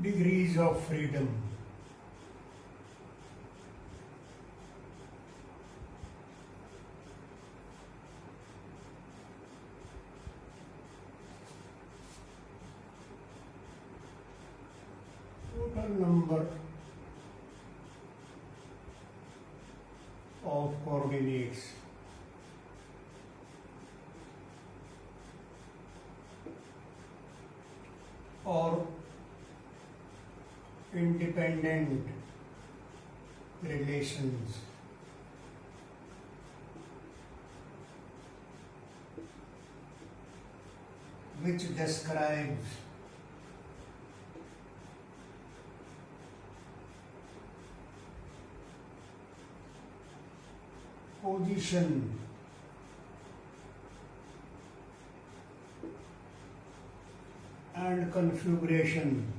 Degrees of freedom. Total number of coordinates or independent relations which describes position and configuration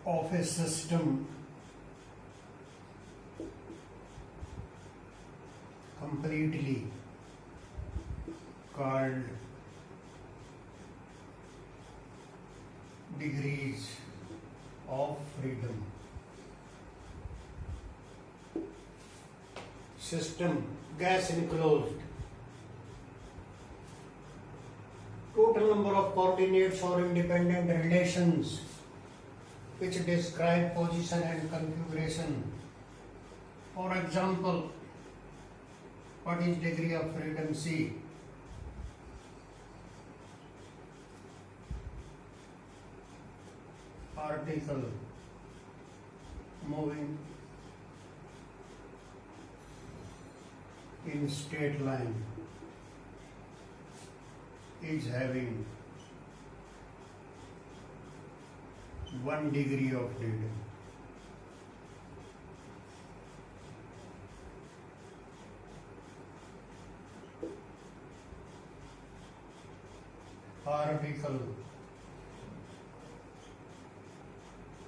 of a system completely called degrees of freedom. System gas enclosed. Total number of coordinates or independent relations which describe position and configuration. For example, what is degree of freedom? C. Particle moving in straight line is having 1 degree of freedom. Particle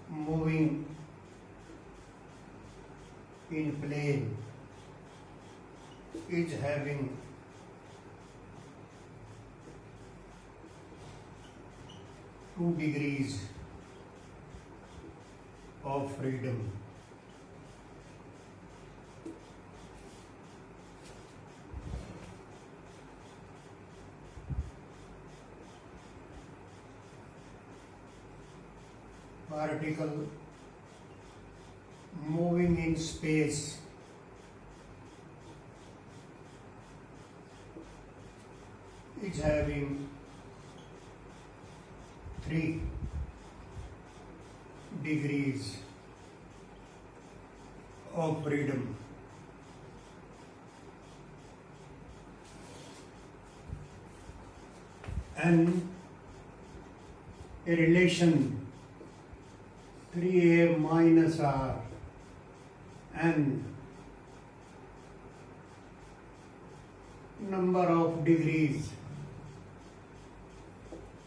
moving in plane is having 2 degrees of freedom. Particle moving in space is having 3 degrees of freedom. And a relation 3a minus r and number of degrees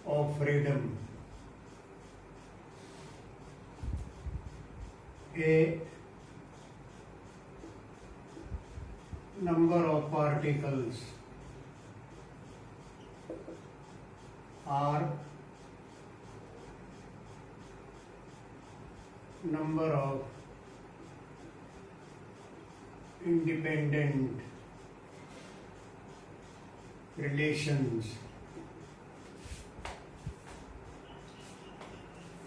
of freedom. A number of particles are number of independent relations.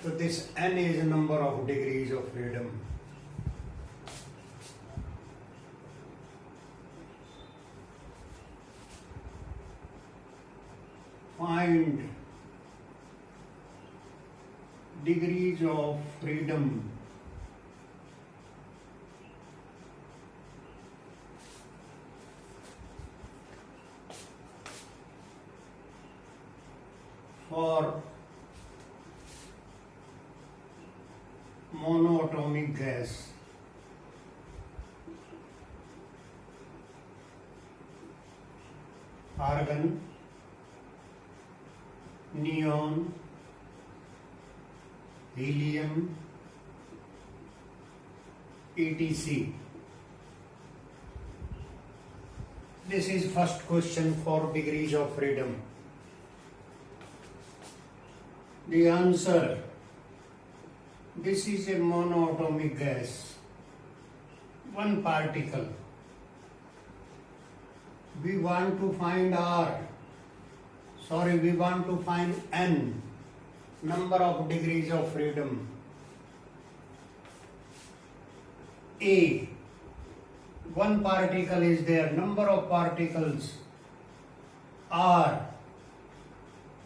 So this n is a number of degrees of freedom. Find degrees of freedom for monoatomic gas. Argon, neon, helium, etc. This is first question for degrees of freedom. The answer, this is a monoatomic gas, one particle. We want to find we want to find N, number of degrees of freedom. A, one particle is there, number of particles. R,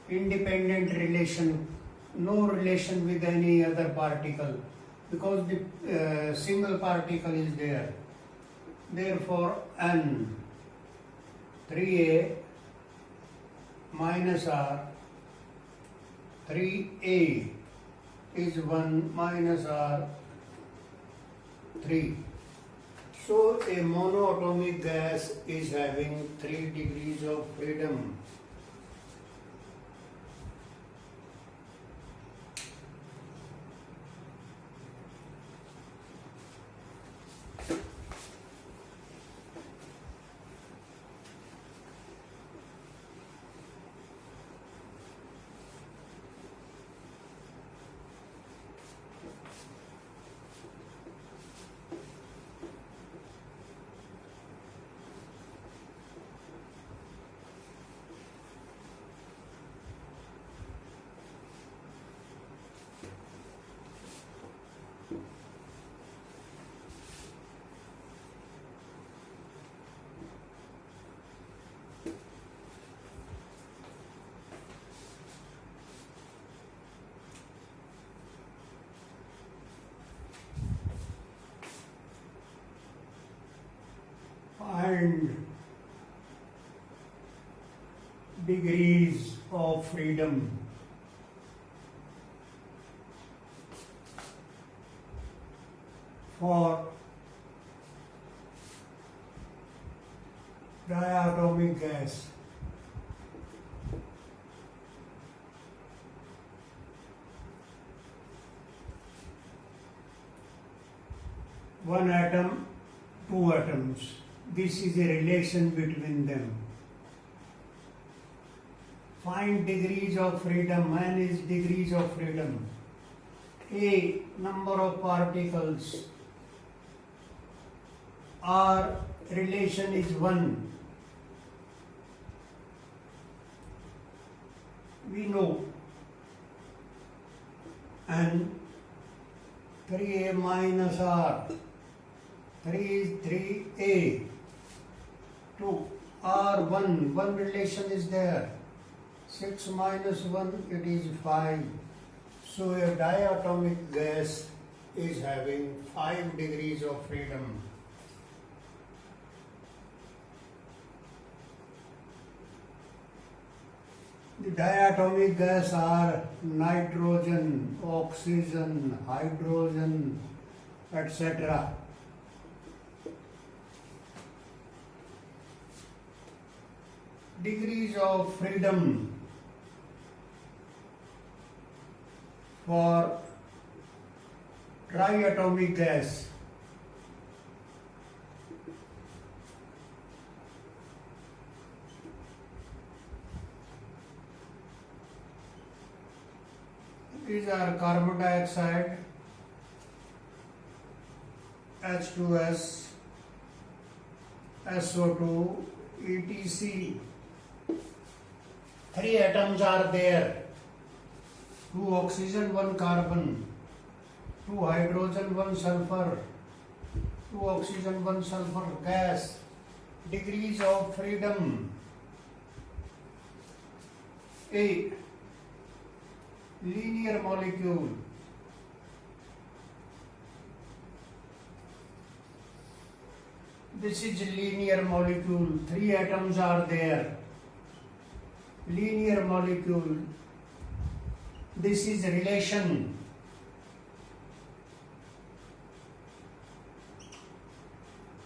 independent relation, no relation with any other particle because the single particle is there. Therefore, N, 3A minus R, 3A is 1 minus R, 3. So a monoatomic gas is having 3 degrees of freedom. Find degrees of freedom for diatomic gas. One atom, 2 atoms. This is a relation between them. Find degrees of freedom. N is degrees of freedom. A, number of particles. R, relation is 1. We know. And 3A minus R. 3 is 3A. 2. R1, 1 relation is there. 6 minus 1, it is 5. So a diatomic gas is having 5 degrees of freedom. The diatomic gas are nitrogen, oxygen, hydrogen, etc. Degrees of freedom for triatomic gas. These are carbon dioxide, H2S, SO2, etc. 3 atoms are there. 2 oxygen, 1 carbon, 2 hydrogen, 1 sulfur, 2 oxygen, 1 sulfur gas. Degrees of freedom. A, linear molecule. This is linear molecule. 3 atoms are there. Linear molecule. This is relation.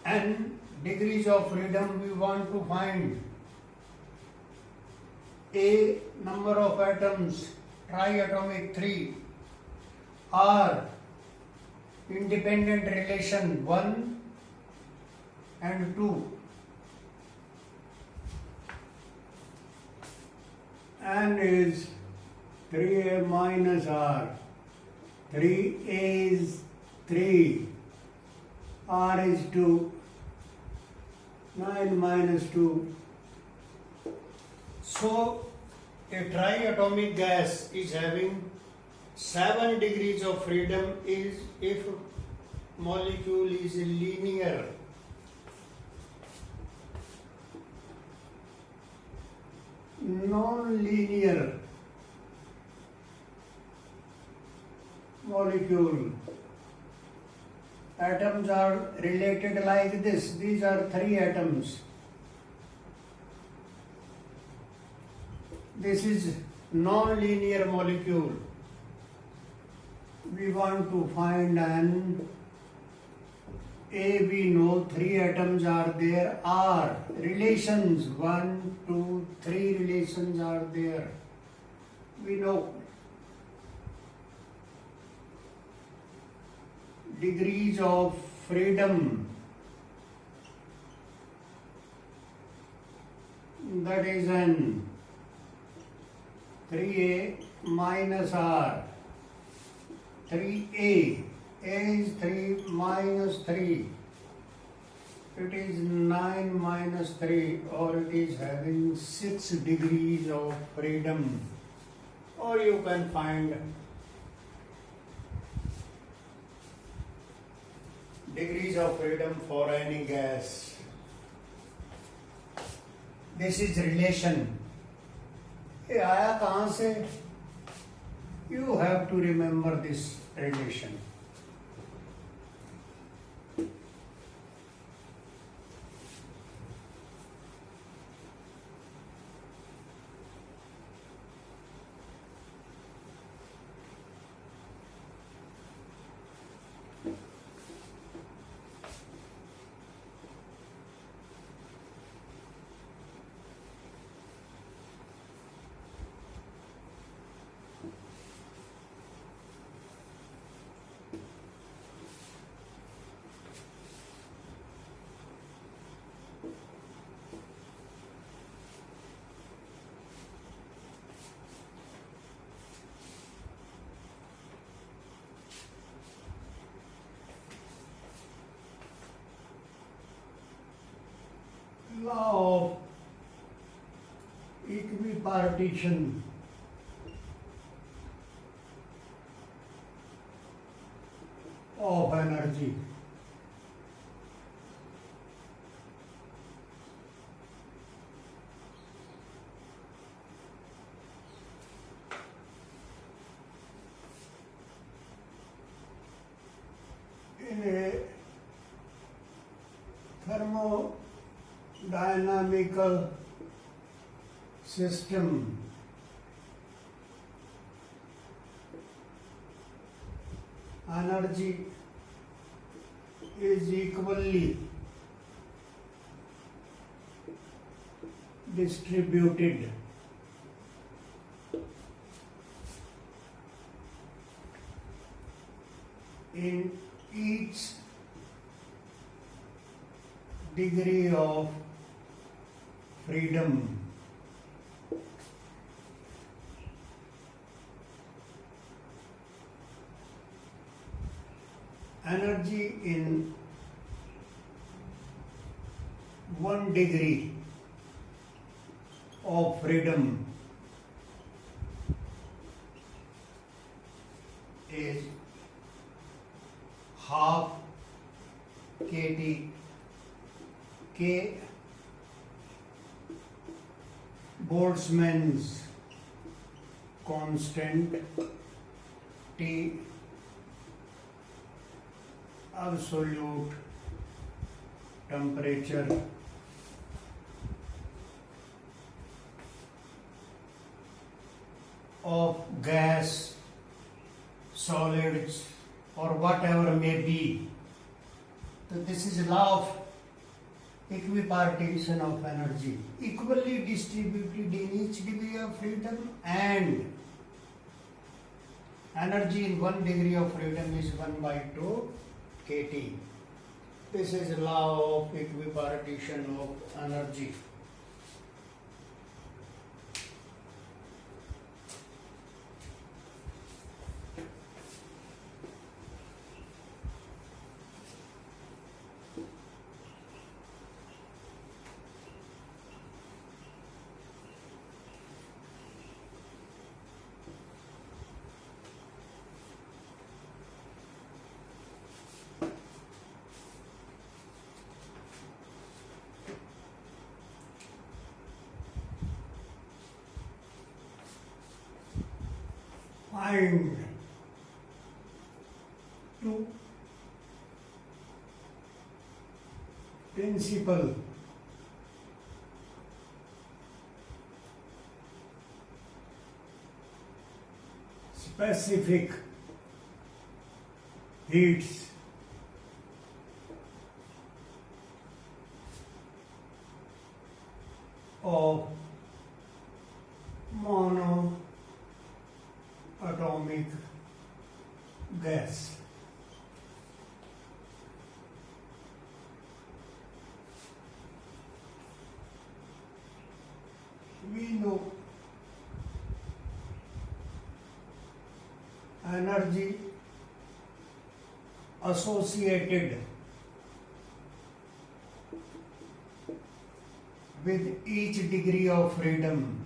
And degrees of freedom we want to find. A, number of atoms, triatomic 3. R, independent relation 1 and 2. N is 3a minus r. 3a is 3. R is 2. 9 minus 2. So, a triatomic gas is having 7 degrees of freedom is if molecule is linear. Non-linear molecule. Atoms are related like this. These are 3 atoms. This is non-linear molecule. We want to find an A. We know 3 atoms are there. R relations 1, 2, 3 relations are there. We know degrees of freedom, that is n 3a minus r. 3a, a is 3 minus 3, it is 9 minus 3, or it is having 6 degrees of freedom. Or you can find degrees of freedom for any gas. This is relation. ये आया कहाँ से? You have to remember this relation. Law of equipartition. Of energy. In a thermodynamical system, energy is equally distributed in each degree of freedom. Energy in 1 degree of freedom is half kT. K Boltzmann's constant, T absolute temperature, of gas, solids, or whatever may be. So this is law of equipartition of energy, equally distributed in each degree of freedom, and energy in 1 degree of freedom is 1/2 kT. This is law of equipartition of energy. find two principal specific heats of monoatomic gas. We know energy associated with each degree of freedom.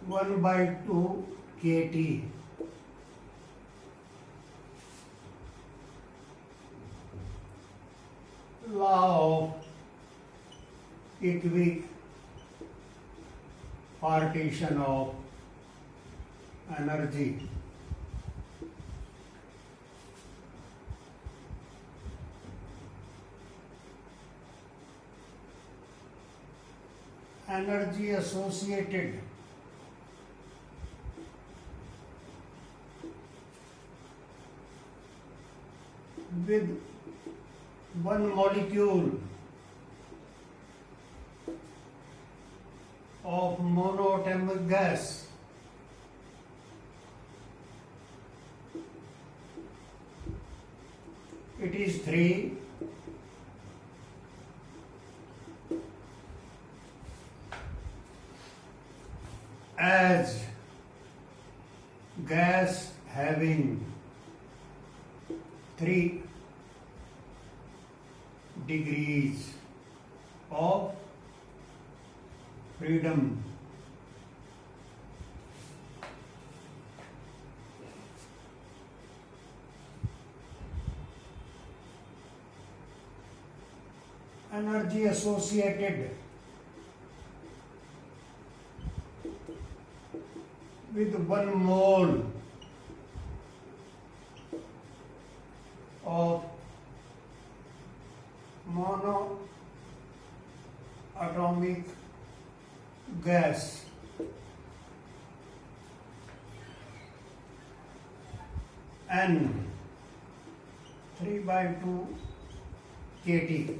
One by two kT. Law of equipartition of energy. Energy associated with one molecule of monoatomic gas it is 3. As gas having 3 degrees of freedom. Energy associated with 1 mole of monoatomic gas N 3 by 2 kT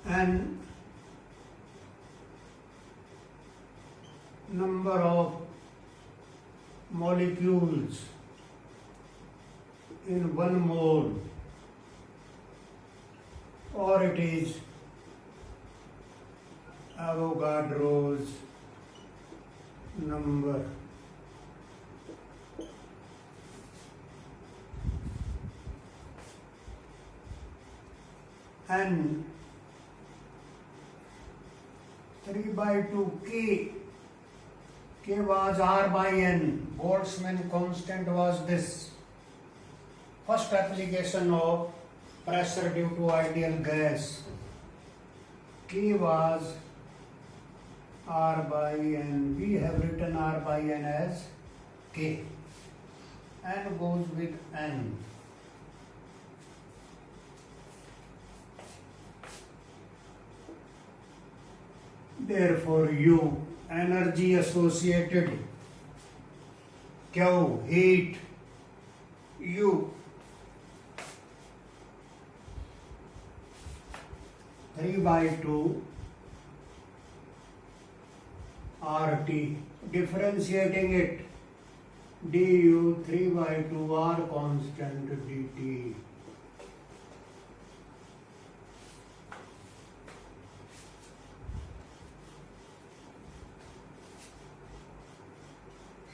and number of molecules in 1 mole, or it is Avogadro's number. And 3 by 2 K was R by N. Boltzmann constant was this. First application of pressure due to ideal gas. K was R by N. We have written R by N as K. N goes with N. Therefore, U, energy associated, Q, heat, U, 3 by 2 RT. Differentiating it, du 3 by 2 R constant dt.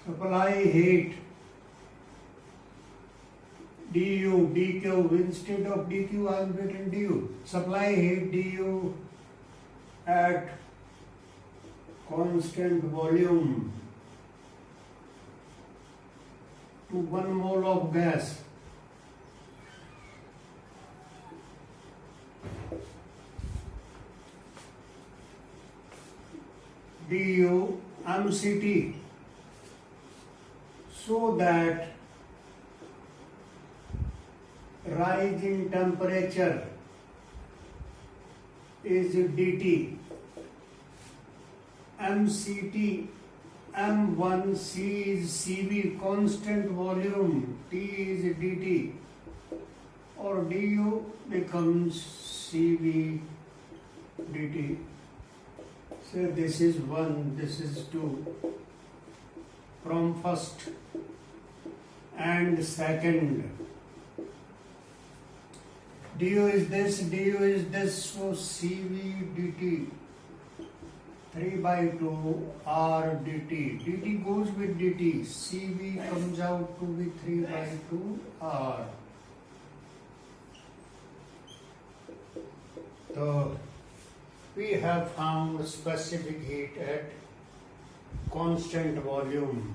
Supply heat du dq, instead of dq I am written du. Supply heat du at constant volume to 1 mole of gas du mct, so that rise in temperature is dt, mct, m1c is cv, constant volume, t is dt, or du becomes cv dt. So this is 1, this is 2 from first and second. Du is this, so cv dt 3 by 2 r dt. dt goes with dt, cv comes out to be 3 by 2 r. So we have found specific heat at constant volume.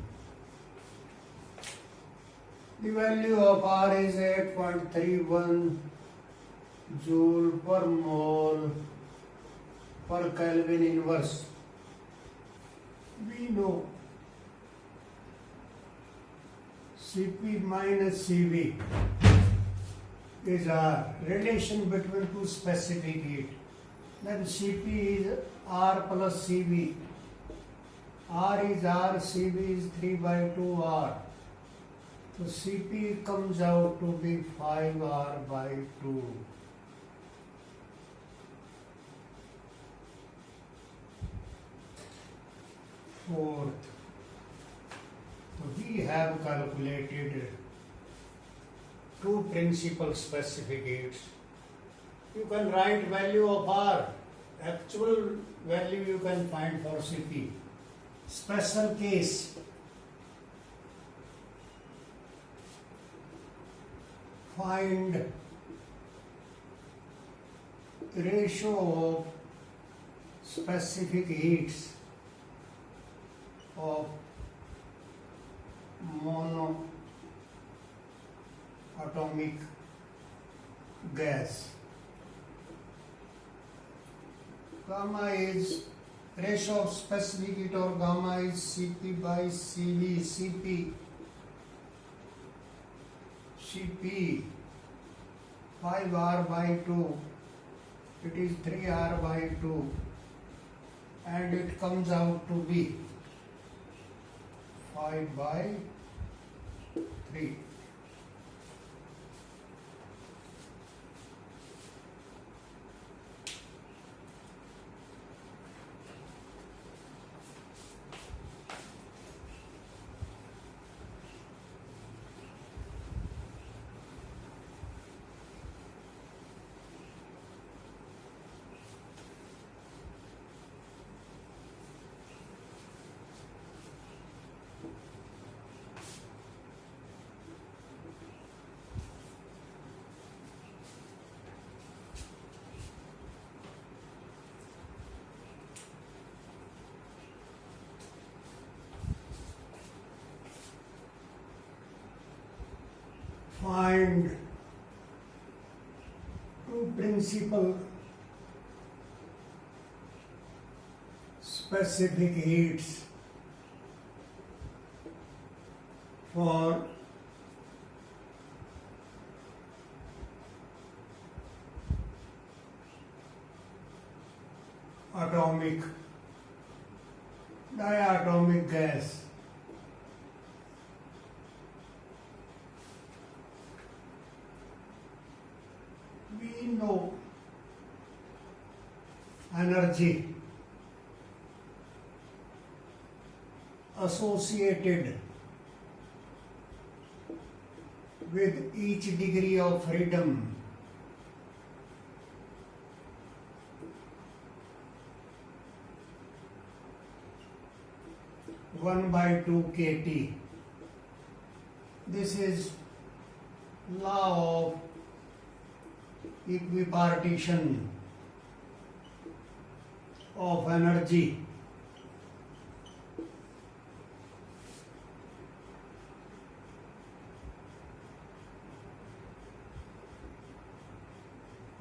The value of R is 8.31 joule per mole per Kelvin inverse. We know Cp minus Cv is a relation between two specific heat. Then Cp is R plus Cv. R is R, Cv is 3 by 2 R. So Cp comes out to be 5R by 2. Fourth, so we have calculated two principal specific heats. You can write value of R, actual value you can find for Cp. Special case, find ratio of specific heats of monoatomic gas. Gamma is ratio of specific heat, or gamma is Cp by Cv. Cp 5R by 2, it is 3R by 2, and it comes out to be 5 by 3. Find two principal specific heats for atomic, diatomic gas. We know energy associated with each degree of freedom. One by 2 kT. This is law of equipartition of energy.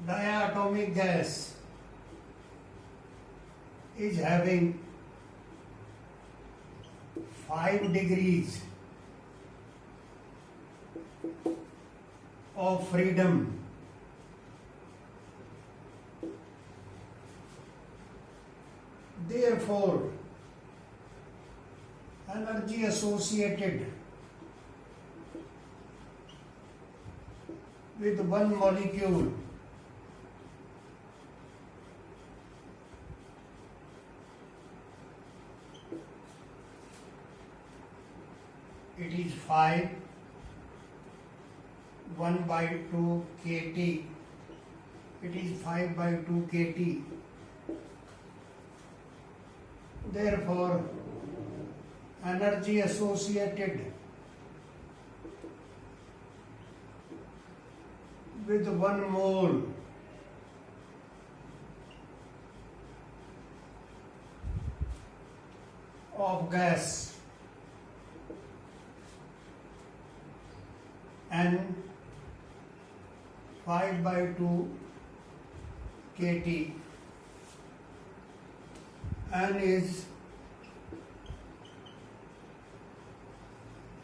Diatomic gas is having 5 degrees of freedom. Therefore, energy associated with one molecule it is 5 1 by 2 kT. It is 5 by 2 kT. Therefore, energy associated with 1 mole of gas N 5 by 2 kT. N is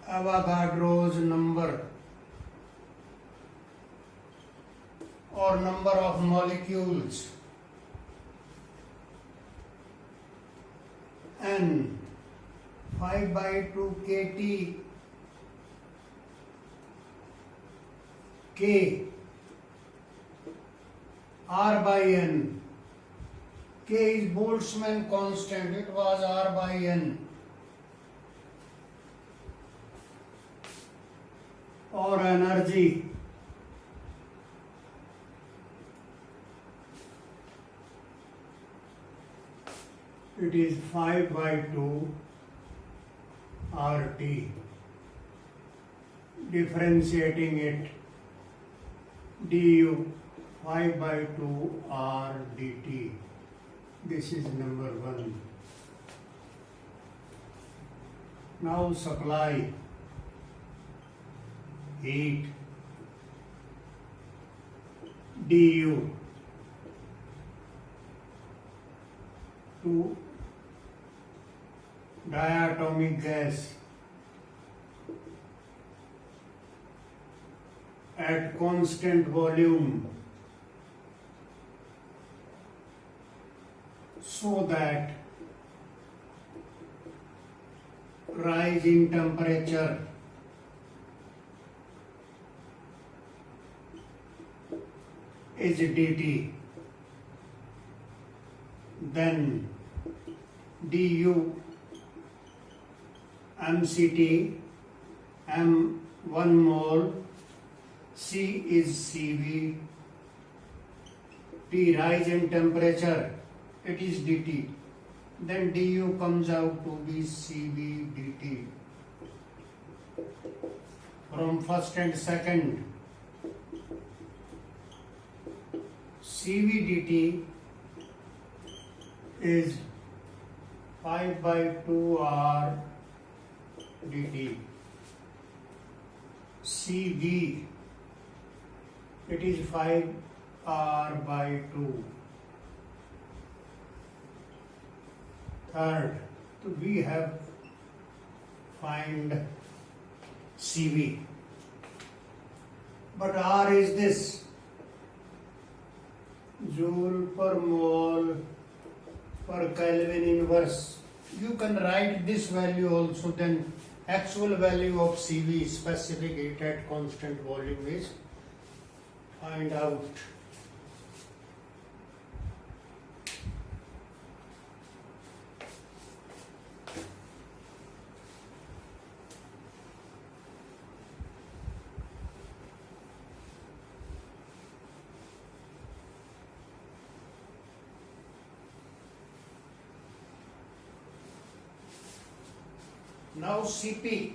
Avogadro's number or number of molecules. N 5 by 2 kT K R by N. K is Boltzmann constant. It was R by N. Or energy it is 5 by 2 RT. Differentiating it, du 5 by 2 R dt. This is number 1. Now supply heat du to diatomic gas at constant volume so that rise in temperature is dt. Then du mct m 1 mole C is Cv. T rise in temperature, it is dt. Then du comes out to be Cv dt. From first and second, Cv dt is 5 by 2 R dt. Cv it is 5 R by 2. Third, so we have find Cv. But R is this joule per mole per Kelvin inverse. You can write this value also, then actual value of Cv specific heat at constant volume is find out. Now Cp.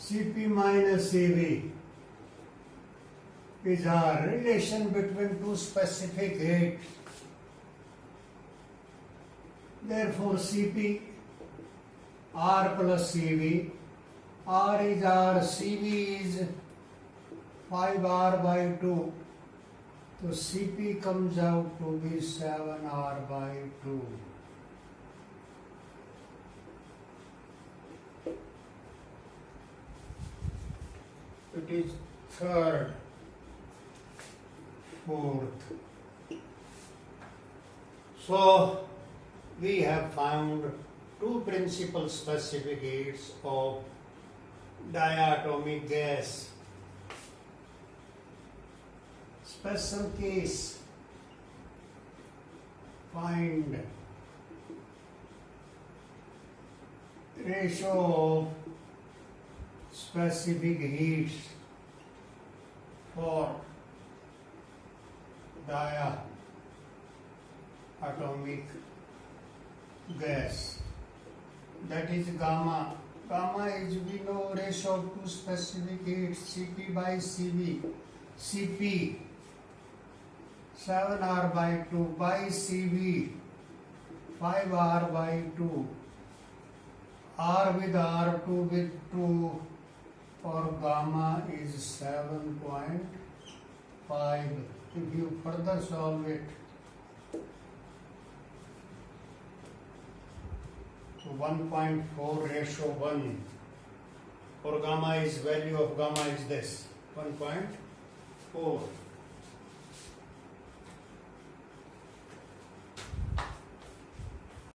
Cp minus Cv is our relation between two specific heats. Therefore Cp R plus Cv. R is R, Cv is 5R by 2. So Cp comes out to be 7r by 2. It is third, fourth. So we have found two principal specific heats of diatomic gas. Special case, find ratio of specific heats for diatomic gas. That is gamma. Gamma is, we know, ratio of two specific heats, Cp by Cv. Cp 7r by 2 by Cv 5r by 2. R with R, 2 with 2 for gamma is 7.5. If you further solve it, so 1.4 ratio 1 for gamma is, value of gamma is this 1.4.